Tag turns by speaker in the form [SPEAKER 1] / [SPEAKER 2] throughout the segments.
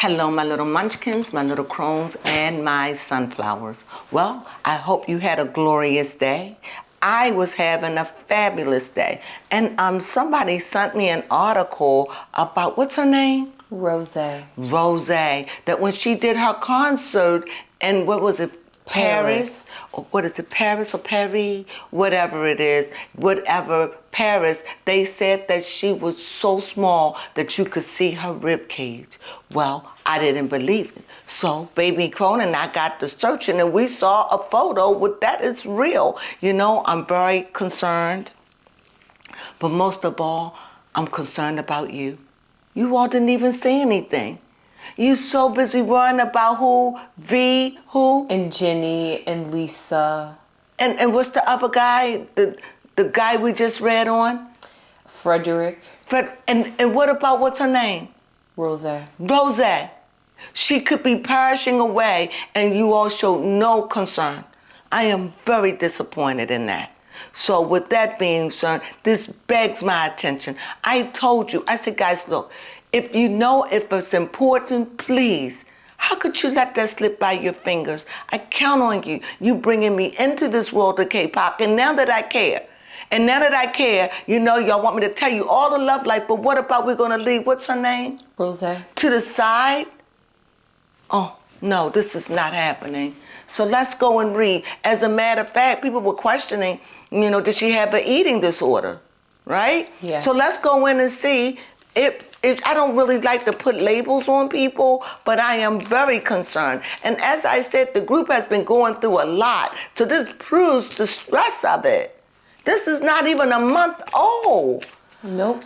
[SPEAKER 1] Hello, my little munchkins, my little crones, and my sunflowers. Well, I hope you had a glorious day. I was having a fabulous day. And somebody sent me an article about, what's her name?
[SPEAKER 2] Rose.
[SPEAKER 1] Rose. That when she did her concert in, what was it? Paris, or what is it, Paris or Paris, whatever it is, Paris, they said that she was so small that you could see her rib cage. Well, I didn't believe it. So baby Crone and I got to searching and we saw a photo with that is real. You know, I'm very concerned, but most of all, I'm concerned about you. You all didn't even see anything. You so busy worrying about who?
[SPEAKER 2] And Jenny and Lisa.
[SPEAKER 1] And what's the other guy? The guy we just read on?
[SPEAKER 2] Frederick.
[SPEAKER 1] And what about, what's her name?
[SPEAKER 2] Rose.
[SPEAKER 1] Rose. She could be perishing away and you all showed no concern. I am very disappointed in that. So with that being said, this begs my attention. I told you, I said, guys, look, if you know if it's important, please. How could you let that slip by your fingers? I count on you. You bringing me into this world of K-pop. And now that I care, you know, y'all want me to tell you all the love life, but what about we're going to leave, what's her name?
[SPEAKER 2] Rose.
[SPEAKER 1] To the side? Oh, no, this is not happening. So let's go and read. As a matter of fact, people were questioning, you know, did she have an eating disorder, right?
[SPEAKER 2] Yes.
[SPEAKER 1] So let's go in and see if I don't really like to put labels on people, but I am very concerned. And as I said, the group has been going through a lot. So this proves the stress of it. This is not even a month old.
[SPEAKER 2] Nope.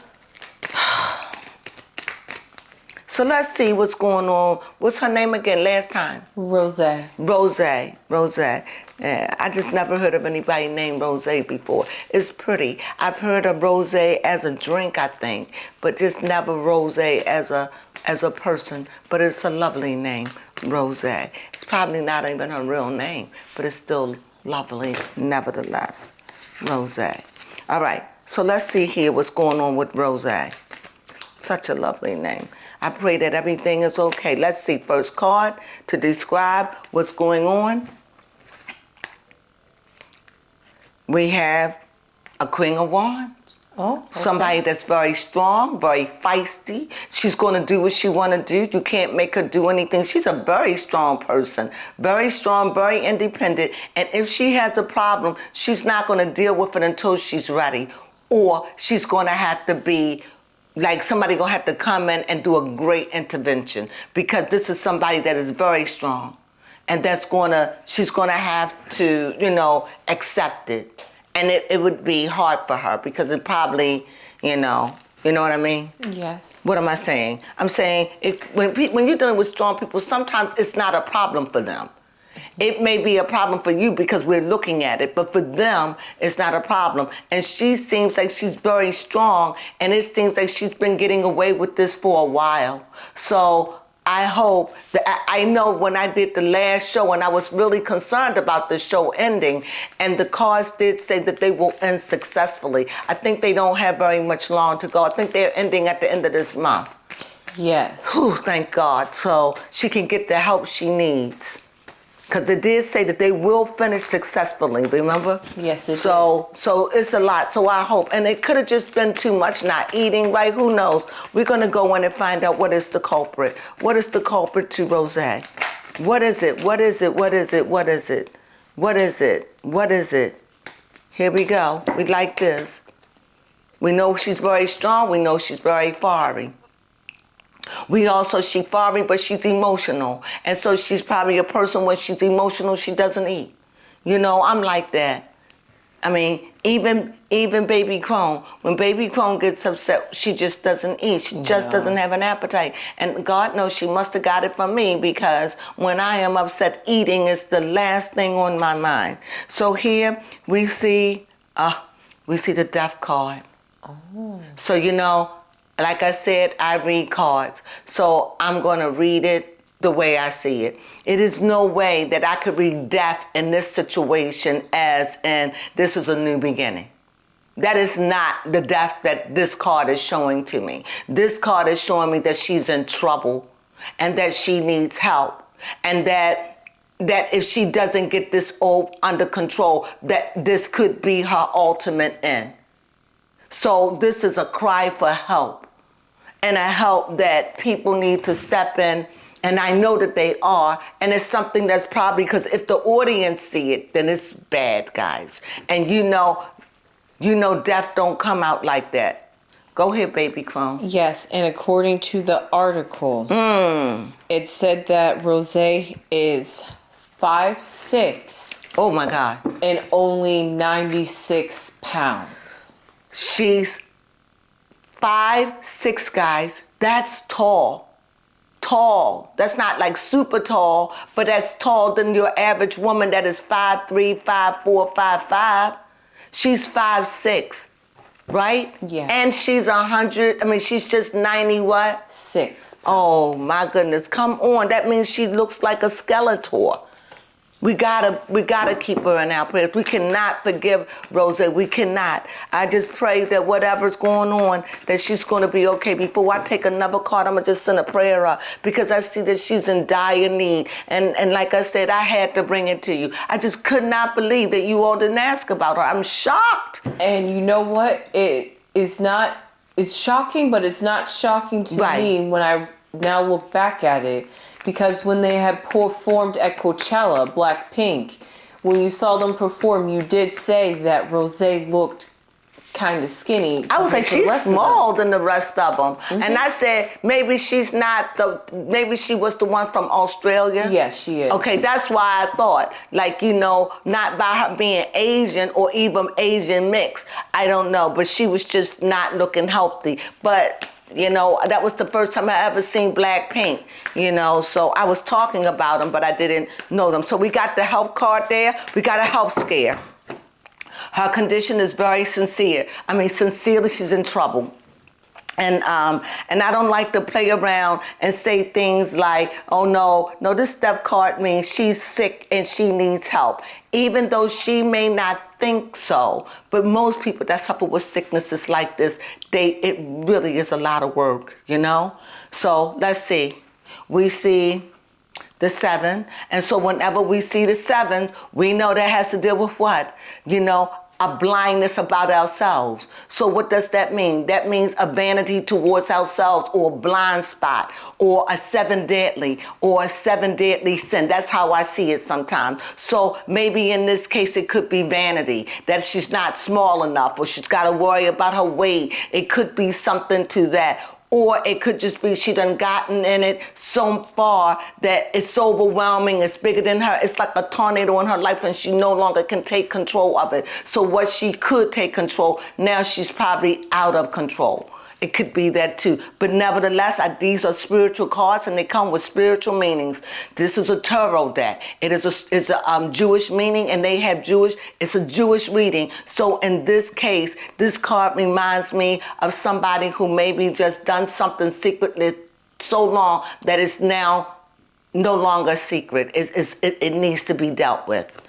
[SPEAKER 1] So let's see what's going on. What's her name again last time?
[SPEAKER 2] Rose.
[SPEAKER 1] Rose. Yeah, I just never heard of anybody named Rose before. It's pretty. I've heard of Rose as a drink, I think, but just never Rose as a person. But it's a lovely name, Rose. It's probably not even her real name, but it's still lovely nevertheless. Rose. All right, so let's see here what's going on with Rose. Such a lovely name. I pray that everything is okay. Let's see, first card to describe what's going on. We have a Queen of Wands.
[SPEAKER 2] Oh, okay.
[SPEAKER 1] Somebody that's very strong, very feisty. She's going to do what she want to do. You can't make her do anything. She's a very strong person, very strong, very independent. And if she has a problem, she's not going to deal with it until she's ready. Or she's going to have to be like somebody going to have to come in and do a great intervention, because this is somebody that is very strong. And she's going to have to, you know, accept it. And it would be hard for her because it probably, you know what I mean?
[SPEAKER 2] Yes.
[SPEAKER 1] What am I saying? I'm saying when you're dealing with strong people, sometimes it's not a problem for them. It may be a problem for you because we're looking at it, but for them, it's not a problem. And she seems like she's very strong, and it seems like she's been getting away with this for a while. So I hope that I know when I did the last show and I was really concerned about the show ending, and the cards did say that they will end successfully. I think they don't have very much long to go. I think they're ending at the end of this month.
[SPEAKER 2] Yes.
[SPEAKER 1] Whew, thank God. So she can get the help she needs. Because it did say that they will finish successfully, remember?
[SPEAKER 2] Yes, it did.
[SPEAKER 1] So it's a lot. So I hope. And it could have just been too much not eating, right? Who knows? We're going to go in and find out what is the culprit. What is the culprit to Rose? What is it? What is it? What is it? What is it? What is it? What is it? Here we go. We like this. We know she's very strong. We know she's very fiery. She's fiery, but she's emotional. And so she's probably a person, when she's emotional, she doesn't eat. You know, I'm like that. I mean, even baby Crone, when baby Crone gets upset, she just doesn't eat. She just doesn't have an appetite. And God knows she must have got it from me, because when I am upset, eating is the last thing on my mind. So here we see the death card. Oh. So, you know, like I said, I read cards. So I'm going to read it the way I see it. It is no way that I could read death in this situation as in this is a new beginning. That is not the death that this card is showing to me. This card is showing me that she's in trouble. and that she needs help, and that if she doesn't get this all under control, that this could be her ultimate end. So this is a cry for help, and a help that people need to step in, and I know that they are, and it's something that's probably, because if the audience see it, then it's bad, guys. And you know death don't come out like that. Go ahead, baby Crone.
[SPEAKER 2] Yes, and according to the article, it said that Rose is 5'6".
[SPEAKER 1] Oh my God.
[SPEAKER 2] And only 96 pounds.
[SPEAKER 1] She's 5'6", guys. That's tall. Tall. That's not like super tall, but that's taller than your average woman that is 5'3", 5'4", 5'5". She's 5'6". Right?
[SPEAKER 2] Yes.
[SPEAKER 1] And she's 100. I mean, she's just 90 what?
[SPEAKER 2] 6 pounds.
[SPEAKER 1] Oh my goodness! Come on. That means she looks like a Skeletor. We gotta keep her in our prayers. We cannot forgive Rose. We cannot. I just pray that whatever's going on, that she's going to be okay. Before I take another card, I'm gonna just send a prayer up, because I see that she's in dire need. And like I said, I had to bring it to you. I just could not believe that you all didn't ask about her. I'm shocked.
[SPEAKER 2] And you know what? It's shocking, but it's not shocking to me when I now look back at it. Because when they had performed at Coachella, Blackpink, when you saw them perform, you did say that Rose looked kind of skinny.
[SPEAKER 1] I was like, she's small than the rest of them. And I said, maybe she's not maybe she was the one from Australia.
[SPEAKER 2] Yes, she is.
[SPEAKER 1] Okay, that's why I thought, like, not by her being Asian or even Asian mix. I don't know, but she was just not looking healthy. But that was the first time I ever seen Blackpink, so I was talking about them, but I didn't know them. So we got the health card there. We got a health scare. Her condition is very sincere. I mean, sincerely, she's in trouble. And I don't like to play around and say things like, oh no, this death card means she's sick and she needs help. Even though she may not think so, but most people that suffer with sicknesses like this, it really is a lot of work, So let's see. We see the 7, and so whenever we see the 7s, we know that has to deal with what? A blindness about ourselves. So what does that mean? That means a vanity towards ourselves, or a blind spot, or a 7 deadly, or a 7 deadly sin. That's how I see it sometimes. So maybe in this case it could be vanity, that she's not small enough, or she's got to worry about her weight. It could be something to that. Or it could just be she done gotten in it so far that it's so overwhelming, it's bigger than her. It's like a tornado in her life, and she no longer can take control of it. So what she could take control, now she's probably out of control. It could be that too. But nevertheless, these are spiritual cards, and they come with spiritual meanings. This is a tarot deck. It's a Jewish meaning, and they have it's a Jewish reading. So in this case, this card reminds me of somebody who maybe just done something secretly so long that it's now no longer a secret. It needs to be dealt with.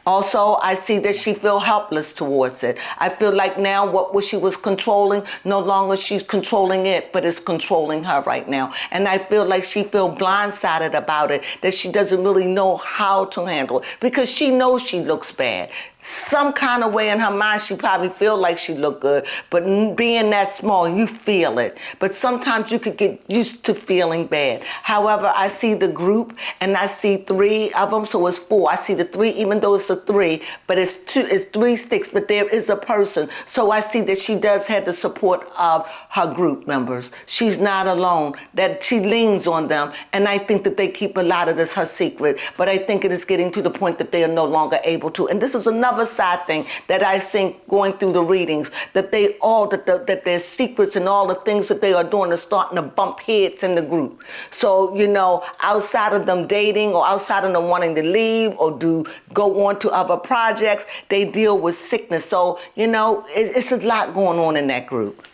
[SPEAKER 1] Also, I see that she feel helpless towards it. I feel like now what she was controlling, no longer she's controlling it, but it's controlling her right now. And I feel like she feel blindsided about it, that she doesn't really know how to handle it, because she knows she looks bad. Some kind of way in her mind, she probably feel like she look good, but being that small, you feel it. But sometimes you could get used to feeling bad. However, I see the group, and I see 3 of them, so it's 4. I see the 3, even though it's a 3, but it's 3 sticks, but there is a person. So I see that she does have the support of her group members. She's not alone, that she leans on them, and I think that they keep a lot of this her secret, but I think it is getting to the point that they are no longer able to. And this is another side thing that I think going through the readings, that that their secrets and all the things that they are doing are starting to bump heads in the group. So, outside of them dating, or outside of them wanting to leave or go on to other projects, they deal with sickness. So, it's a lot going on in that group.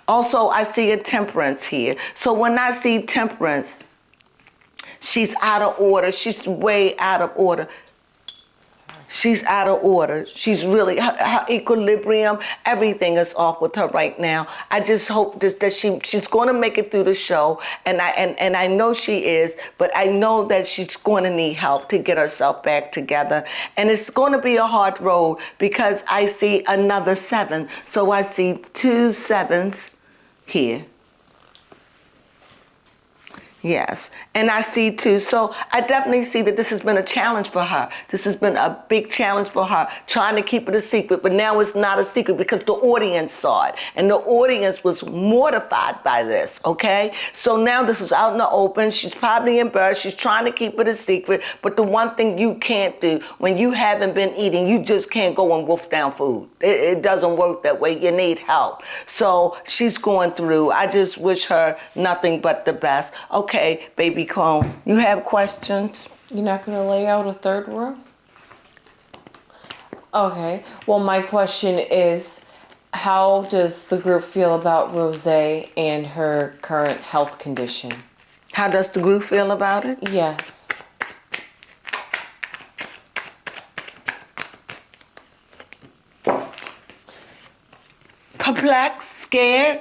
[SPEAKER 1] Also, I see a temperance here. So when I see temperance, she's out of order. She's way out of order. She's out of order. She's really, her equilibrium, everything is off with her right now. I just hope that she's going to make it through the show, and I know she is, but I know that she's going to need help to get herself back together. And it's going to be a hard road because I see another 7. So I see 2 7s here. Yes, and I see too. So I definitely see that this has been a challenge for her. This has been a big challenge for her, trying to keep it a secret. But now it's not a secret because the audience saw it. And the audience was mortified by this, okay? So now this is out in the open. She's probably embarrassed. She's trying to keep it a secret. But the one thing you can't do when you haven't been eating, you just can't go and wolf down food. It doesn't work that way. You need help. So she's going through. I just wish her nothing but the best. Okay, baby Crone, you have questions?
[SPEAKER 2] You're not going to lay out a third row? Okay. Well, my question is, how does the group feel about Rose and her current health condition?
[SPEAKER 1] How does the group feel about it?
[SPEAKER 2] Yes.
[SPEAKER 1] Perplexed, scared.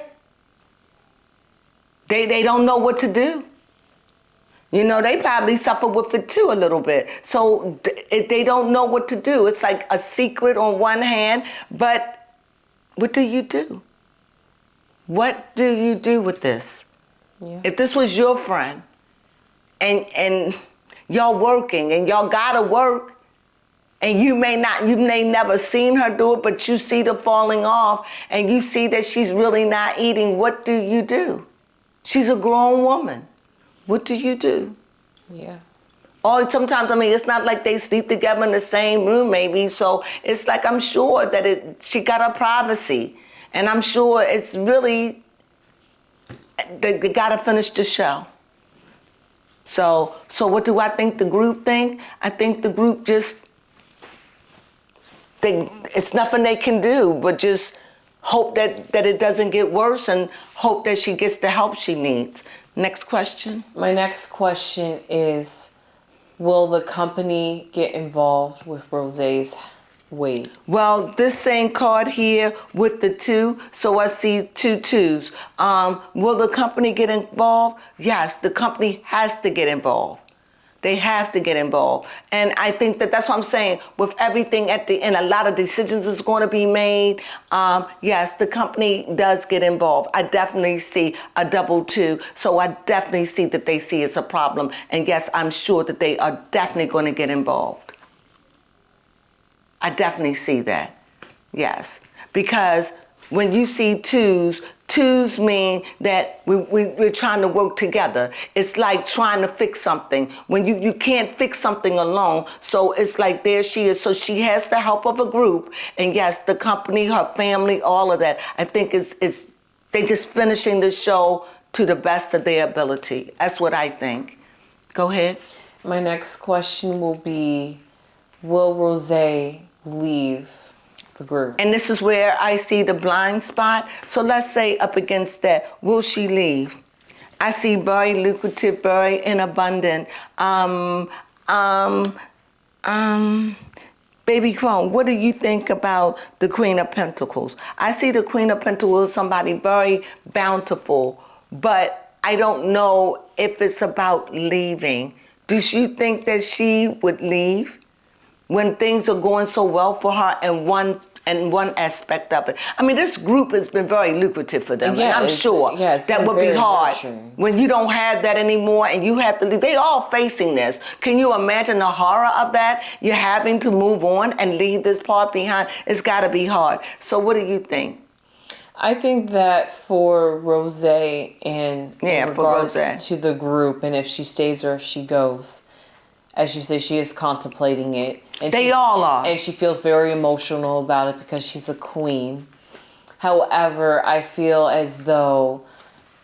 [SPEAKER 1] They don't know what to do. You know, they probably suffer with it too a little bit. So they don't know what to do. It's like a secret on one hand, but what do you do? What do you do with this?
[SPEAKER 2] Yeah.
[SPEAKER 1] If this was your friend and y'all working and y'all gotta work, and you may never seen her do it, but you see the falling off and you see that she's really not eating, what do you do? She's a grown woman. What do you do?
[SPEAKER 2] Yeah.
[SPEAKER 1] Or sometimes, I mean, it's not like they sleep together in the same room, maybe. So it's like, I'm sure that she got her privacy. And I'm sure it's really, they got to finish the show. So what do I think the group think? I think the group just, it's nothing they can do but just hope that it doesn't get worse and hope that she gets the help she needs. Next question.
[SPEAKER 2] My next question is, will the company get involved with Rose's weight?
[SPEAKER 1] Well, this same card here with the 2, so I see 2 2s. Will the company get involved? Yes, the company has to get involved. They have to get involved. And I think that's what I'm saying. With everything at the end, a lot of decisions is going to be made. Yes, the company does get involved. I definitely see a double 2. So I definitely see that they see it's a problem. And yes, I'm sure that they are definitely going to get involved. I definitely see that. Yes. Because when you see 2s, 2s mean that we're trying to work together. It's like trying to fix something. When you can't fix something alone, so it's like there she is. So she has the help of a group. And yes, the company, her family, all of that. I think they just finishing the show to the best of their ability. That's what I think. Go ahead.
[SPEAKER 2] My next question will be, will Rose leave the group?
[SPEAKER 1] And this is where I see the blind spot. So let's say up against that, will she leave? I see very lucrative, very in abundant. Baby Crone, what do you think about the Queen of Pentacles? I see the Queen of Pentacles, somebody very bountiful, but I don't know if it's about leaving. Do you think that she would leave when things are going so well for her in one aspect of it? I mean, this group has been very lucrative for them.
[SPEAKER 2] Yeah,
[SPEAKER 1] and I'm sure that would be hard when you don't have that anymore and you have to leave. They all facing this. Can you imagine the horror of that? You're having to move on and leave this part behind. It's got to be hard. So what do you think?
[SPEAKER 2] I think that for Rose in regards to the group, and if she stays or if she goes, as you say, she is contemplating it. And
[SPEAKER 1] they all are.
[SPEAKER 2] And she feels very emotional about it because she's a queen. However, I feel as though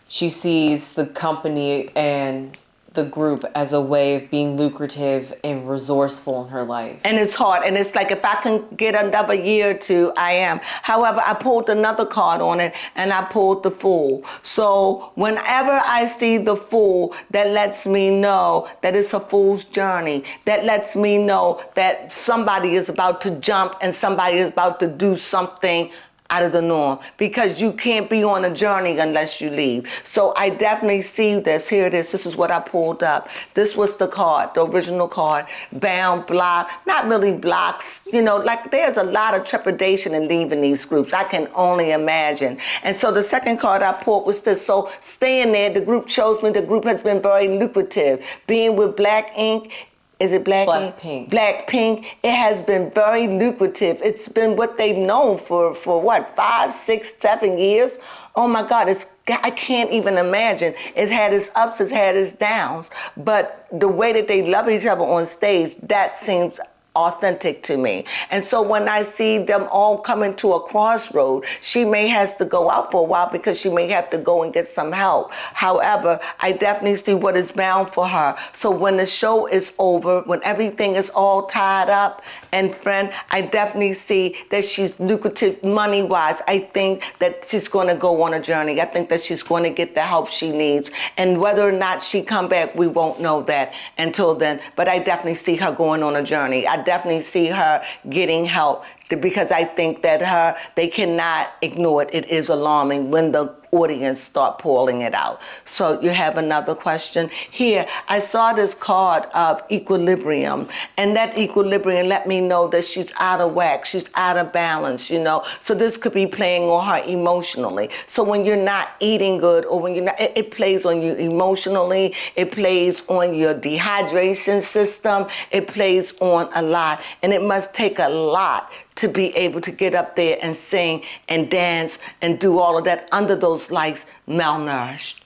[SPEAKER 2] she sees the company and the group as a way of being lucrative and resourceful in her life.
[SPEAKER 1] And it's hard. And it's like, if I can get another year or two, I am. However, I pulled another card on it, and I pulled the Fool. So whenever I see the Fool, that lets me know that it's a fool's journey. That lets me know that somebody is about to jump and somebody is about to do something out of the norm, because you can't be on a journey unless you leave. So I definitely see this. Here it is. This is what I pulled up. This was the card, the original card. Bound, block, not really blocks. You know, like, there's a lot of trepidation in leaving these groups. I can only imagine. And so the second card I pulled was this. So staying there, the group shows me the group has been very lucrative. Being with black ink, is it black
[SPEAKER 2] pink?
[SPEAKER 1] Black pink. It has been very lucrative. It's been what they've known for what, 5, 6, 7 years? Oh my God, I can't even imagine. It had its ups, it had its downs. But the way that they love each other on stage, that seems authentic to me. And so when I see them all coming to a crossroad, she may has to go out for a while because she may have to go and get some help. However, I definitely see what is bound for her. So when the show is over, when everything is all tied up and friend, I definitely see that she's lucrative money-wise. I think that she's going to go on a journey. I think that she's going to get the help she needs. And whether or not she come back, we won't know that until then. But I definitely see her going on a journey. I definitely see her getting help, because I think that they cannot ignore it. It is alarming when the audience start pulling it out. So you have another question here. I saw this card of equilibrium, and that equilibrium let me know that she's out of whack, she's out of balance, you know. So this could be playing on her emotionally. So when you're not eating good, or when you're not, it plays on you emotionally, it plays on your dehydration system, it plays on a lot, and it must take a lot to be able to get up there and sing and dance and do all of that under those lights, malnourished,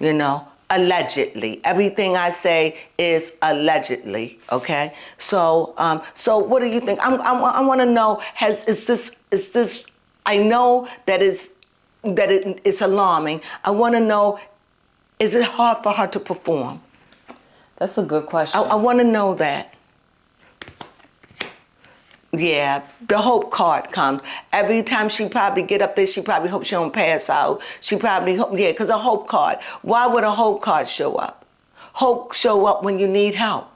[SPEAKER 1] you know, allegedly. Everything I say is allegedly, okay? So, so what do you think? I want to know, is this? I know that it's alarming. I want to know, is it hard for her to perform?
[SPEAKER 2] That's a good question.
[SPEAKER 1] I want to know that. Yeah, the hope card comes. Every time she probably get up there, she probably hopes she don't pass out. She probably, because a hope card. Why would a hope card show up? Hope show up when you need help.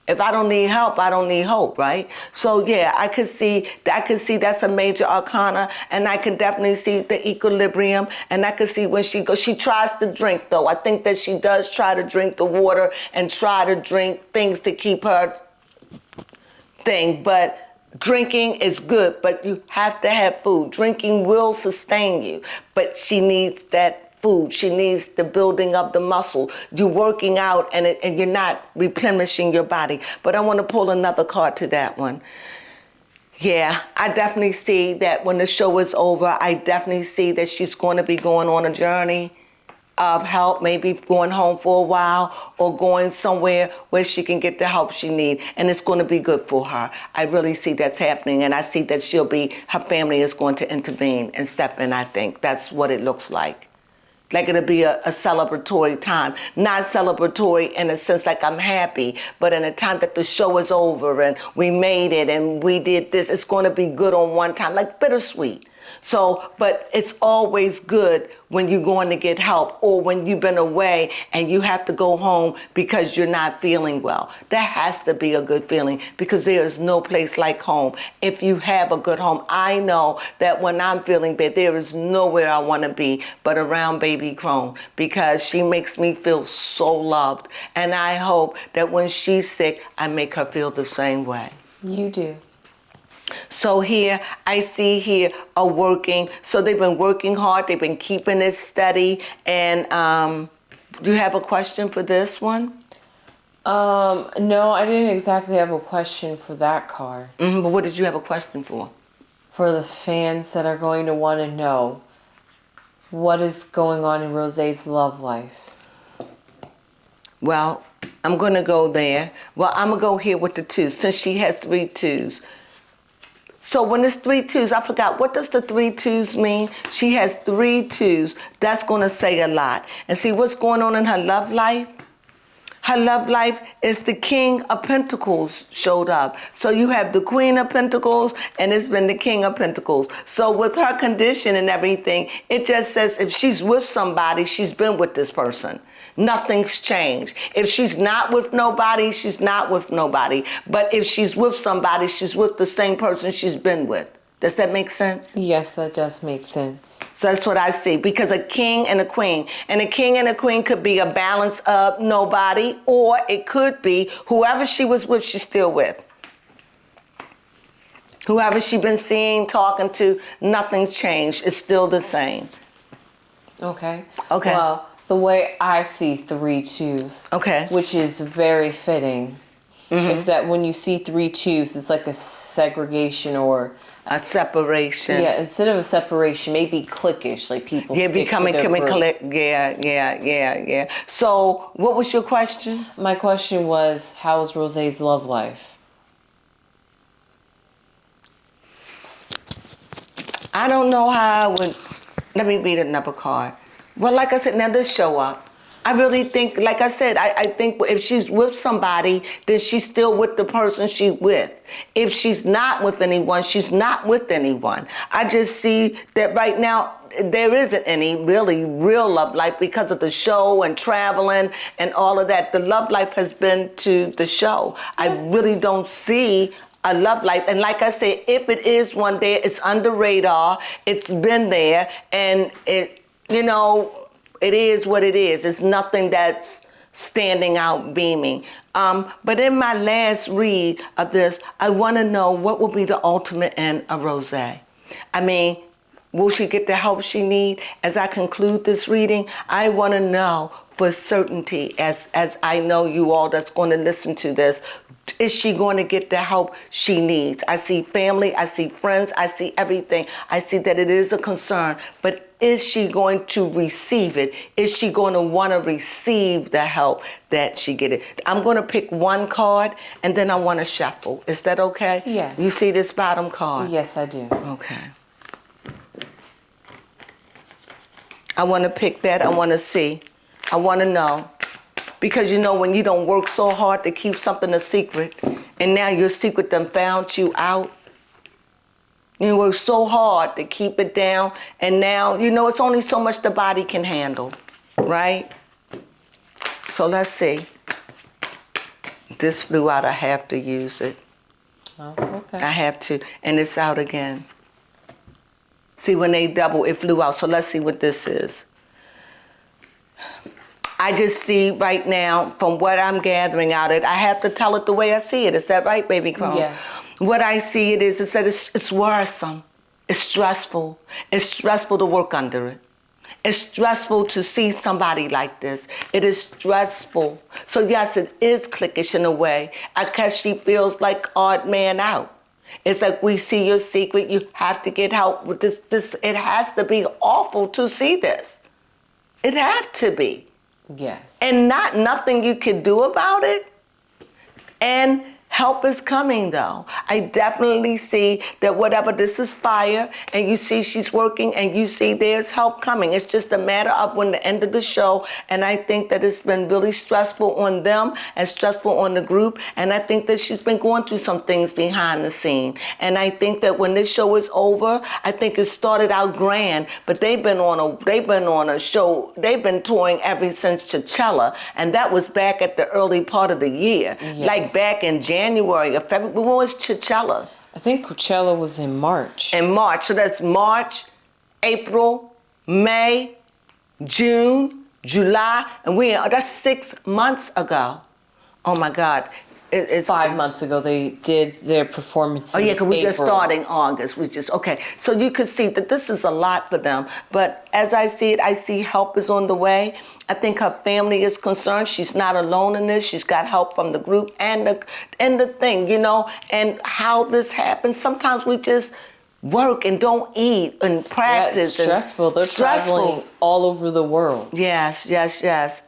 [SPEAKER 1] If I don't need help, I don't need hope, right? So yeah, I could see that's a major arcana, and I can definitely see the equilibrium, and I could see when she goes, she tries to drink though. I think that she does try to drink the water and try to drink things to keep her thing, but drinking is good, but you have to have food. Drinking will sustain you, but she needs that food. She needs the building of the muscle. You're working out and you're not replenishing your body. But I want to pull another card to that one. Yeah, I definitely see that when the show is over, I definitely see that she's going to be going on a journey of help, maybe going home for a while or going somewhere where she can get the help she needs, and it's going to be good for her. I really see that's happening, and I see that her family is going to intervene and step in. I think that's what it looks like. Like it'll be a celebratory time. Not celebratory in a sense like I'm happy, but in a time that the show is over and we made it and we did this, it's going to be good on one time, like bittersweet. So, but it's always good when you're going to get help, or when you've been away and you have to go home because you're not feeling well. That has to be a good feeling, because there is no place like home. If you have a good home, I know that when I'm feeling bad, there is nowhere I want to be but around baby Crone, because she makes me feel so loved. And I hope that when she's sick, I make her feel the same way.
[SPEAKER 2] You do.
[SPEAKER 1] So here, I see here a working, so they've been working hard, they've been keeping it steady, and do you have a question for this one?
[SPEAKER 2] No, I didn't exactly have a question for that card.
[SPEAKER 1] But what did you have a question for?
[SPEAKER 2] For the fans that are going to want to know, what is going on in Rosé's love life?
[SPEAKER 1] Well, I'm going to go there. Well, I'm going to go here with the 2, since she has 3 2s. So when it's 3 2s, I forgot, what does the 3 2s mean? She has 3 2s. That's going to say a lot. And see what's going on in her love life? her love life is the King of Pentacles showed up. So you have the Queen of Pentacles and it's been the King of Pentacles. So with her condition and everything, it just says if she's with somebody, she's been with this person. Nothing's changed. If she's not with nobody, she's not with nobody. But if she's with somebody, she's with the same person she's been with. Does that make sense?
[SPEAKER 2] Yes, that does make sense.
[SPEAKER 1] So that's what I see, because a king and a queen. And a king and a queen could be a balance of nobody, or it could be whoever she was with, she's still with. Whoever she been seeing, talking to, nothing's changed. It's still the same.
[SPEAKER 2] Okay.
[SPEAKER 1] Okay.
[SPEAKER 2] Well, the way I see 3 2s,
[SPEAKER 1] okay,
[SPEAKER 2] which is very fitting, is that when you see 3 2s, it's like a segregation or
[SPEAKER 1] a separation.
[SPEAKER 2] Yeah, instead of a separation, maybe cliquish, like people stick
[SPEAKER 1] becoming
[SPEAKER 2] to their group.
[SPEAKER 1] click. Yeah. So, what was your question?
[SPEAKER 2] My question was, how is Rosé's love life?
[SPEAKER 1] I don't know how I would. Let me read another card. Well, like I said, now this show up. I really think, like I said, I think if she's with somebody, then she's still with the person she's with. If she's not with anyone, she's not with anyone. I just see that right now, there isn't any really real love life because of the show and traveling and all of that. The love life has been to the show. I really don't see a love life. And like I said, if it is one day, it's under radar. It's been there, and it, it is what it is. It's nothing that's standing out, beaming. But in my last read of this, I want to know what will be the ultimate end of Rosé. I mean, will she get the help she needs? As I conclude this reading, I want to know for certainty, as I know you all that's going to listen to this, is she going to get the help she needs? I see family, I see friends, I see everything. I see that it is a concern, but is she going to receive it? Is she going to want to receive the help that she get it? I'm going to pick one card and then I want to shuffle. Is that okay?
[SPEAKER 2] Yes.
[SPEAKER 1] You see this bottom card?
[SPEAKER 2] Yes, I do.
[SPEAKER 1] Okay. I want to pick that. I want to see. I want to know. Because when you don't work so hard to keep something a secret, and now your secret done found you out. You work so hard to keep it down, and now, it's only so much the body can handle, right? So let's see. This flew out, I have to use it.
[SPEAKER 2] Oh, okay.
[SPEAKER 1] I have to, and it's out again. See, when they double, it flew out. So let's see what this is. I just see right now, from what I'm gathering out of it, I have to tell it the way I see it. Is that right, baby Crone?
[SPEAKER 2] Yes.
[SPEAKER 1] What I see it is that it's worrisome. It's stressful. It's stressful to work under it. It's stressful to see somebody like this. It is stressful. So yes, it is cliquish in a way, because she feels like odd man out. It's like, we see your secret. You have to get help with this. It has to be awful to see this. It has to be.
[SPEAKER 2] Yes.
[SPEAKER 1] And nothing you can do about it. And help is coming, though. I definitely see that whatever, this is fire, and you see she's working, and you see there's help coming. It's just a matter of when the end of the show, and I think that it's been really stressful on them and stressful on the group, and I think that she's been going through some things behind the scene. And I think that when this show is over, I think it started out grand, but they've been on a show, they've been touring ever since Coachella, and that was back at the early part of the year,
[SPEAKER 2] yes.
[SPEAKER 1] Like back in January or February. When was Coachella?
[SPEAKER 2] I think Coachella was in March.
[SPEAKER 1] In March. So that's March, April, May, June, July, and that's 6 months ago. Oh my God. It's
[SPEAKER 2] 5 months ago they did their performance.
[SPEAKER 1] Oh yeah, because we just
[SPEAKER 2] April.
[SPEAKER 1] starting August. Okay. So you can see that this is a lot for them. But as I see it, I see help is on the way. I think her family is concerned. She's not alone in this. She's got help from the group and the thing, and how this happens. Sometimes we just work and don't eat and practice.
[SPEAKER 2] Yeah, it's stressful. They're traveling all over the world.
[SPEAKER 1] Yes.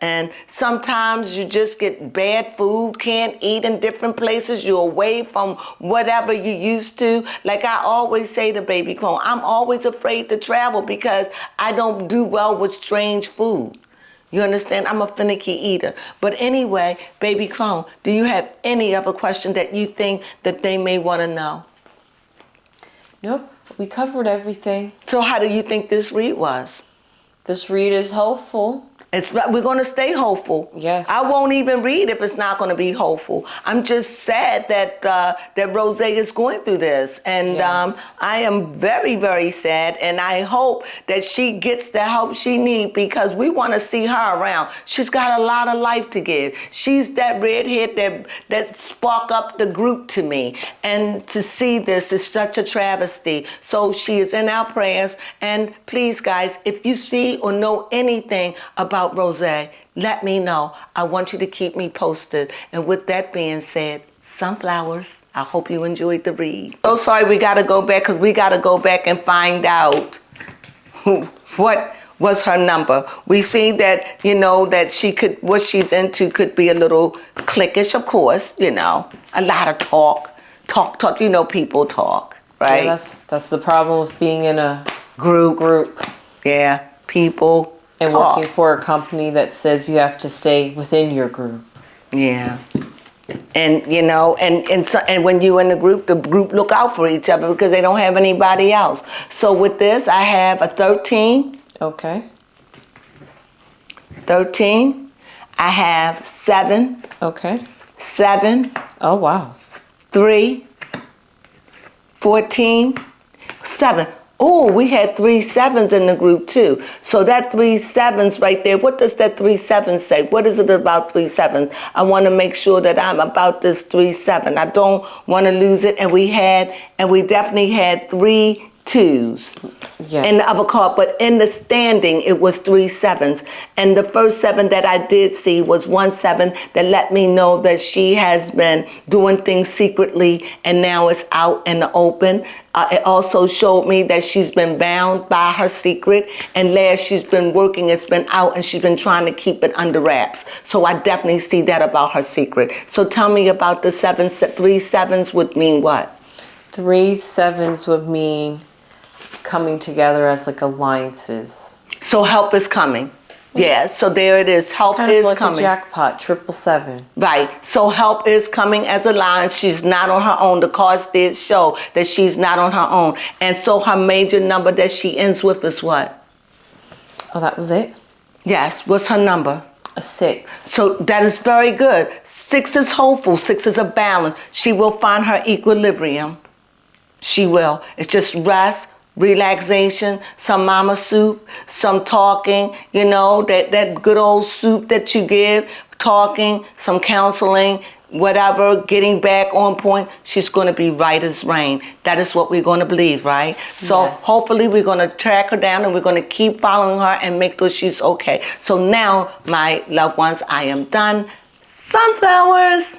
[SPEAKER 1] And sometimes you just get bad food, can't eat in different places. You're away from whatever you used to. Like I always say to baby Crone, I'm always afraid to travel because I don't do well with strange food. You understand? I'm a finicky eater. But anyway, baby Crone, do you have any other question that you think that they may want to know?
[SPEAKER 2] Nope. We covered everything.
[SPEAKER 1] So how do you think this read was?
[SPEAKER 2] This read is hopeful.
[SPEAKER 1] We're going to stay hopeful.
[SPEAKER 2] Yes.
[SPEAKER 1] I won't even read if it's not going to be hopeful. I'm just sad that that Rose is going through this. And
[SPEAKER 2] Yes.
[SPEAKER 1] I am very, very sad. And I hope that she gets the help she needs, because we want to see her around. She's got a lot of life to give. She's that redhead that spark up the group to me. And to see this is such a travesty. So she is in our prayers. And please, guys, if you see or know anything about Rose, let me know. I want you to keep me posted. And with that being said, sunflowers, I hope you enjoyed the read. So sorry we got to go back, because we got to go back and find out what was her number. We see that, you know, that she could, what she's into could be a little cliquish, of course, you know, a lot of talk, you know, people talk, right?
[SPEAKER 2] Yeah, that's the problem with being in a
[SPEAKER 1] Group. Yeah, people
[SPEAKER 2] and
[SPEAKER 1] talk.
[SPEAKER 2] working for a company that says you have to stay within your group.
[SPEAKER 1] Yeah. And, you know, and when you in the group look out for each other because they don't have anybody else. So with this, I have a 13.
[SPEAKER 2] Okay.
[SPEAKER 1] 13. I have 7.
[SPEAKER 2] Okay.
[SPEAKER 1] 7.
[SPEAKER 2] Oh, wow.
[SPEAKER 1] 3. 14. 7. Oh, we had 3 7s in the group too. So that 3 7s right there, what does that 3 7 say? What is it about 3 7s? I want to make sure that I'm about this 3 7. I don't want to lose it. And we definitely had 3 2s.
[SPEAKER 2] Yes.
[SPEAKER 1] In the other card, but in the standing, it was 3 7s. And the first 7 that I did see was 1 7 that let me know that she has been doing things secretly and now it's out in the open. It also showed me that she's been bound by her secret, and last she's been working, it's been out, and she's been trying to keep it under wraps. So I definitely see that about her secret. So tell me about the 3 7s would mean what?
[SPEAKER 2] 3 7s would mean coming together as like alliances.
[SPEAKER 1] So help is coming. Yeah, so there it is. Help
[SPEAKER 2] Kind
[SPEAKER 1] is
[SPEAKER 2] of like
[SPEAKER 1] coming.
[SPEAKER 2] a jackpot, 777.
[SPEAKER 1] Right. So help is coming as a line. She's not on her own. The cards did show that she's not on her own. And so her major number that she ends with is what?
[SPEAKER 2] Oh, that was it?
[SPEAKER 1] Yes. What's her number?
[SPEAKER 2] A 6.
[SPEAKER 1] So that is very good. 6 is hopeful. 6 is a balance. She will find her equilibrium. She will. It's just rest, relaxation, some mama soup, some talking, you know, that good old soup that you give, talking, some counseling, whatever, getting back on point. She's going to be right as rain. That is what we're going to believe, right? So
[SPEAKER 2] Yes.
[SPEAKER 1] hopefully we're going to track her down and we're going to keep following her and make sure she's okay. So now, my loved ones, I am done. Sunflowers.